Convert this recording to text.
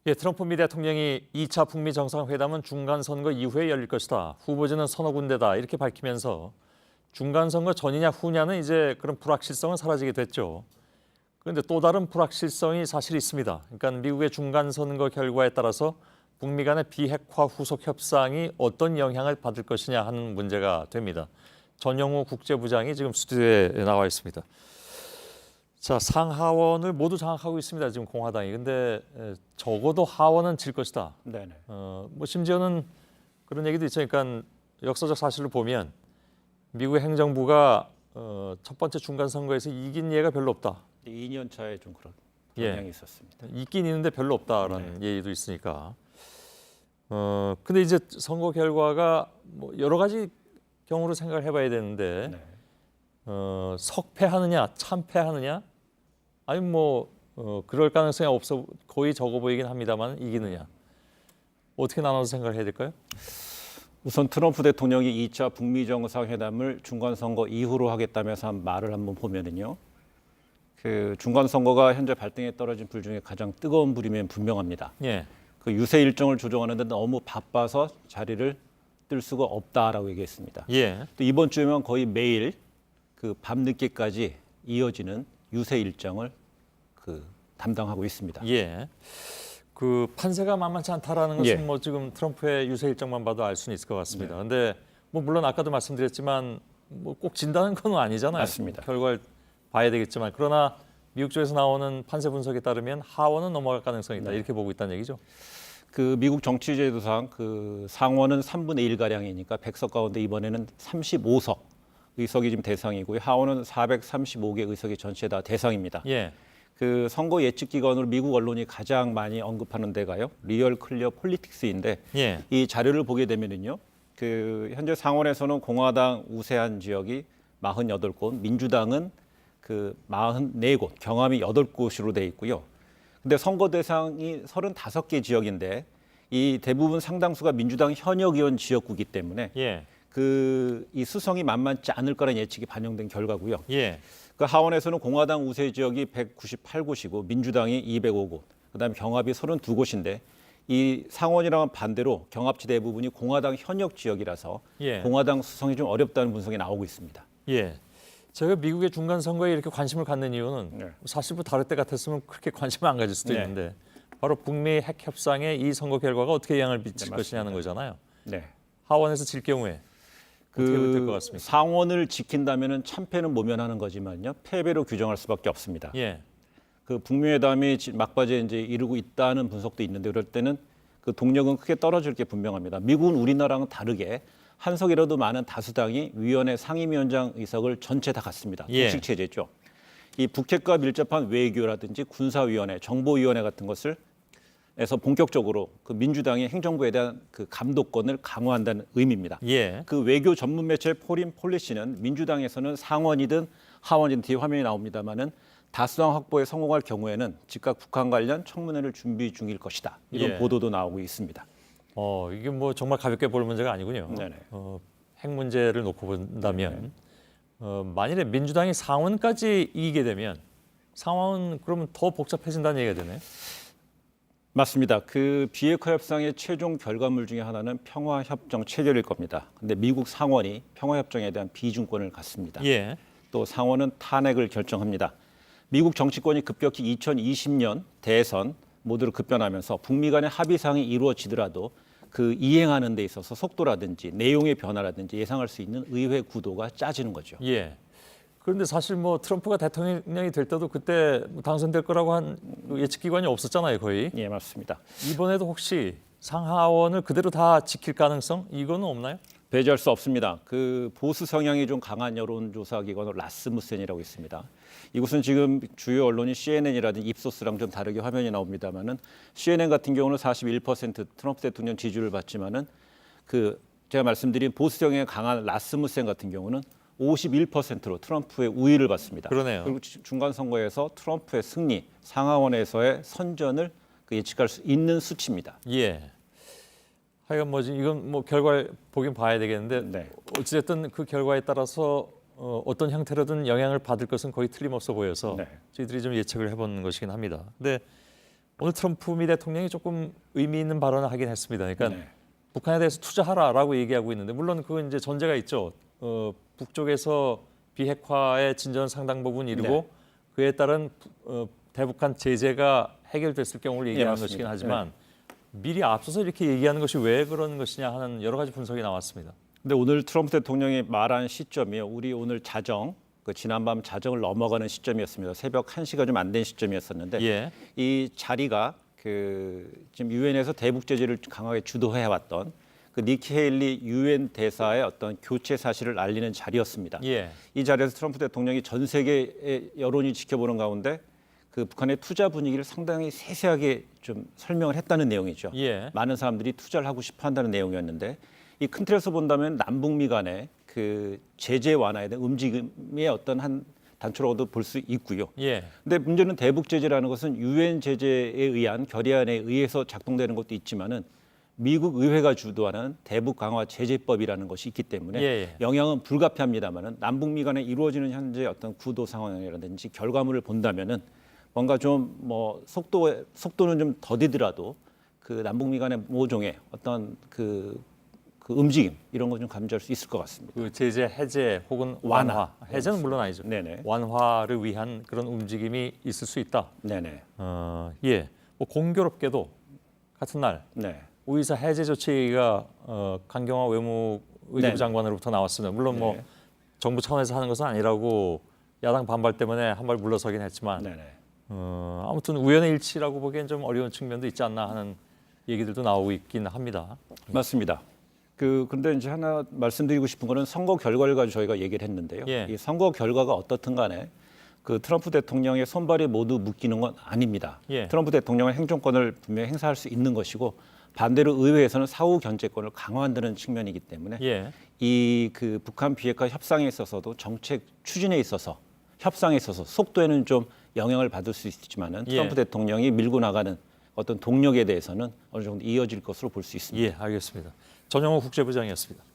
예, 트럼프 미 대통령이 2차 북미 정상회담은 중간 선거 이후에 열릴 것이다. 후보지는 서너 군데다 이렇게 밝히면서 중간 선거 전이냐 후냐는 이제 그런 불확실성은 사라지게 됐죠. 그런데 또 다른 불확실성이 사실 있습니다. 그러니까 미국의 중간 선거 결과에 따라서 북미 간의 비핵화 후속 협상이 어떤 영향을 받을 것이냐 하는 문제가 됩니다. 전영우 국제부장이 지금 스튜디오에 나와 있습니다. 자, 상하원을 모두 장악하고 있습니다. 지금 공화당이. 근데 적어도 하원은 질 것이다. 네네. 뭐 심지어는 그런 얘기도 있죠. 그러니까 역사적 사실을 보면 미국의 행정부가 첫 번째 중간 선거에서 이긴 예가 별로 없다. 2년 차에 좀 그런 예. 영향이 있었습니다. 있긴 있는데 별로 없다라는 예의도 있으니까. 근데 이제 선거 결과가 뭐 여러 가지 경우로 생각을 해봐야 되는데 네. 석패하느냐, 참패하느냐, 아니면 뭐 그럴 가능성이 없어 거의 적어 보이긴 합니다만 이기느냐. 어떻게 나눠서 생각을 해야 될까요? 우선 트럼프 대통령이 2차 북미 정상회담을 중간 선거 이후로 하겠다면서 한 말을 한번 보면은요. 그 중간 선거가 현재 발등에 떨어진 불 중에 가장 뜨거운 불이면 분명합니다. 예. 그 유세 일정을 조정하는데 너무 바빠서 자리를 뜰 수가 없다라고 얘기했습니다. 예. 또 이번 주면 거의 매일 그 밤늦게까지 이어지는 유세 일정을 담당하고 있습니다. 예. 그 판세가 만만치 않다라는 것은 예. 뭐 지금 트럼프의 유세 일정만 봐도 알 수는 있을 것 같습니다. 네. 근데 뭐 물론 아까도 말씀드렸지만 뭐 꼭 진다는 건 아니잖아요. 맞습니다. 결과를 봐야 되겠지만 그러나 미국 쪽에서 나오는 판세 분석에 따르면 하원은 넘어갈 가능성이 있다. 네. 이렇게 보고 있다는 얘기죠. 그 미국 정치 제도상 그 상원은 3분의 1 가량이니까 100석 가운데 이번에는 35석 의석이 지금 대상이고요. 하원은 435개 의석이 전체 다 대상입니다. 예. 그 선거 예측 기관으로 미국 언론이 가장 많이 언급하는 데가요. 리얼 클리어 폴리틱스인데 예. 이 자료를 보게 되면은요. 그 현재 상원에서는 공화당 우세한 지역이 48곳, 민주당은 그 44곳, 경함이 8곳으로 돼 있고요. 근데 선거 대상이 35개 지역인데 이 대부분 상당수가 민주당 현역 의원 지역구이기 때문에 예. 이 수성이 만만치 않을 거라는 예측이 반영된 결과고요. 예. 그 하원에서는 공화당 우세 지역이 198곳이고 민주당이 205곳, 그다음에 경합이 32곳인데 이 상원이랑은 반대로 경합지 대부분이 공화당 현역 지역이라서 예. 공화당 수성이 좀 어렵다는 분석이 나오고 있습니다. 예. 제가 미국의 중간 선거에 이렇게 관심을 갖는 이유는 네. 사실 뭐 다를 때 같았으면 그렇게 관심을 안 가질 수도 네. 있는데 바로 북미 핵 협상에 이 선거 결과가 어떻게 영향을 미칠 네, 것이냐는 맞습니다. 거잖아요. 네. 하원에서 질 경우에 어떻게 될 것 같습니까? 상원을 지킨다면은 참패는 모면하는 거지만요. 패배로 규정할 수밖에 없습니다. 예. 그 북미 회담이 막바지에 이제 이르고 있다는 분석도 있는데 그럴 때는 그 동력은 크게 떨어질 게 분명합니다. 미국은 우리나라랑 다르게 한 석이라도 많은 다수당이 위원회 상임위원장 의석을 전체 다 갖습니다. 예. 독식 체제죠. 이 북핵과 밀접한 외교라든지 군사위원회, 정보위원회 같은 것을 에서 본격적으로 그 민주당이 행정부에 대한 그 감독권을 강화한다는 의미입니다. 예. 그 외교 전문 매체 포린 폴리시는 민주당에서는 상원이든 하원이든 뒤에 화면이 나옵니다만은 다수당 확보에 성공할 경우에는 즉각 북한 관련 청문회를 준비 중일 것이다. 이런 예. 보도도 나오고 있습니다. 이게 뭐 정말 가볍게 볼 문제가 아니군요. 네네. 핵 문제를 놓고 본다면 만일에 민주당이 상원까지 이기게 되면 상황은 그러면 더 복잡해진다는 얘기가 되네. 맞습니다. 그 비핵화 협상의 최종 결과물 중에 하나는 평화협정 체결일 겁니다. 근데 미국 상원이 평화협정에 대한 비준권을 갖습니다. 예. 또 상원은 탄핵을 결정합니다. 미국 정치권이 급격히 2020년 대선 모드로 급변하면서 북미 간의 합의사항이 이루어지더라도 그 이행하는 데 있어서 속도라든지 내용의 변화라든지 예상할 수 있는 의회 구도가 짜지는 거죠. 예. 그런데 사실 뭐 트럼프가 대통령이 될 때도 그때 당선될 거라고 한 예측 기관이 없었잖아요, 거의. 예, 맞습니다. 이번에도 혹시 상하원을 그대로 다 지킬 가능성 이거는 없나요? 배제할 수 없습니다. 그 보수 성향이 좀 강한 여론조사 기관 라스무센이라고 있습니다. 이곳은 지금 주요 언론이 CNN이라든지 입소스랑 좀 다르게 화면이 나옵니다만은 CNN 같은 경우는 41% 트럼프 대통령 지지를 받지만은 그 제가 말씀드린 보수 성향이 강한 라스무센 같은 경우는 51%로 트럼프의 우위를 받습니다. 그러네요. 그리고 중간 선거에서 트럼프의 승리, 상하원에서의 선전을 예측할 수 있는 수치입니다. 예. 하여간 뭐지 이건 뭐 결과를 보긴 봐야 되겠는데 네. 어찌됐든 그 결과에 따라서 어떤 형태로든 영향을 받을 것은 거의 틀림없어 보여서 네. 저희들이 좀 예측을 해보는 것이긴 합니다. 근데 오늘 트럼프 미 대통령이 조금 의미 있는 발언을 하긴 했습니다. 그러니까 네. 북한에 대해서 투자하라라고 얘기하고 있는데 물론 그건 이제 전제가 있죠. 북쪽에서 비핵화의 진전 상당 부분 이루고 네. 그에 따른 대북한 제재가 해결됐을 경우를 얘기하는 맞습니다. 것이긴 하지만 미리 앞서서 이렇게 얘기하는 것이 왜 그런 것이냐 하는 여러 가지 분석이 나왔습니다. 근데 오늘 트럼프 대통령이 말한 시점이요. 우리 오늘 자정, 그 지난밤 자정을 넘어가는 시점이었습니다. 새벽 1시가 좀 안 된 시점이었었는데 예. 이 자리가 그 지금 유엔에서 대북 제재를 강하게 주도해 왔던 그 니키 헤일리 유엔 대사의 어떤 교체 사실을 알리는 자리였습니다. 예. 이 자리에서 트럼프 대통령이 전 세계의 여론이 지켜보는 가운데 그 북한의 투자 분위기를 상당히 세세하게 좀 설명을 했다는 내용이죠. 예. 많은 사람들이 투자를 하고 싶어 한다는 내용이었는데 이 큰 틀에서 본다면 남북미 간의 그 제재 완화에 대한 움직임의 어떤 한 단초라고도 볼 수 있고요. 예. 근데 문제는 대북 제재라는 것은 유엔 제재에 의한 결의안에 의해서 작동되는 것도 있지만은 미국 의회가 주도하는 대북 강화 제재법이라는 것이 있기 때문에 예. 영향은 불가피합니다만은 남북미 간에 이루어지는 현재 어떤 구도 상황이라든지 결과물을 본다면은 뭔가 좀 뭐 속도는 좀 더디더라도 그 남북미 간의 모종의 어떤 그 움직임 이런 거 좀 감지할 수 있을 것 같습니다. 그 제재 해제 혹은 완화. 해제는 물론 아니죠. 네네. 완화를 위한 그런 움직임이 있을 수 있다. 네네. 예. 뭐 공교롭게도 같은 날 네. 우이사 해제 조치가 강경화 외무의료부 네. 장관으로부터 나왔습니다. 물론 뭐 네. 정부 차원에서 하는 것은 아니라고 야당 반발 때문에 한 발 물러서긴 했지만 네네. 아무튼 우연의 일치라고 보기엔 좀 어려운 측면도 있지 않나 하는 얘기들도 나오고 있긴 합니다. 맞습니다. 그런데 이제 하나 말씀드리고 싶은 거는 선거 결과를 가지고 저희가 얘기를 했는데요. 예. 이 선거 결과가 어떻든 간에 그 트럼프 대통령의 손발이 모두 묶이는 건 아닙니다. 예. 트럼프 대통령은 행정권을 분명히 행사할 수 있는 것이고 반대로 의회에서는 사후 견제권을 강화한다는 측면이기 때문에 예. 이 그 북한 비핵화 협상에 있어서도 정책 추진에 있어서 협상에 있어서 속도에는 좀 영향을 받을 수 있지만은 예. 트럼프 대통령이 밀고 나가는 어떤 동력에 대해서는 어느 정도 이어질 것으로 볼 수 있습니다. 예, 알겠습니다. 전영호 국제부장이었습니다.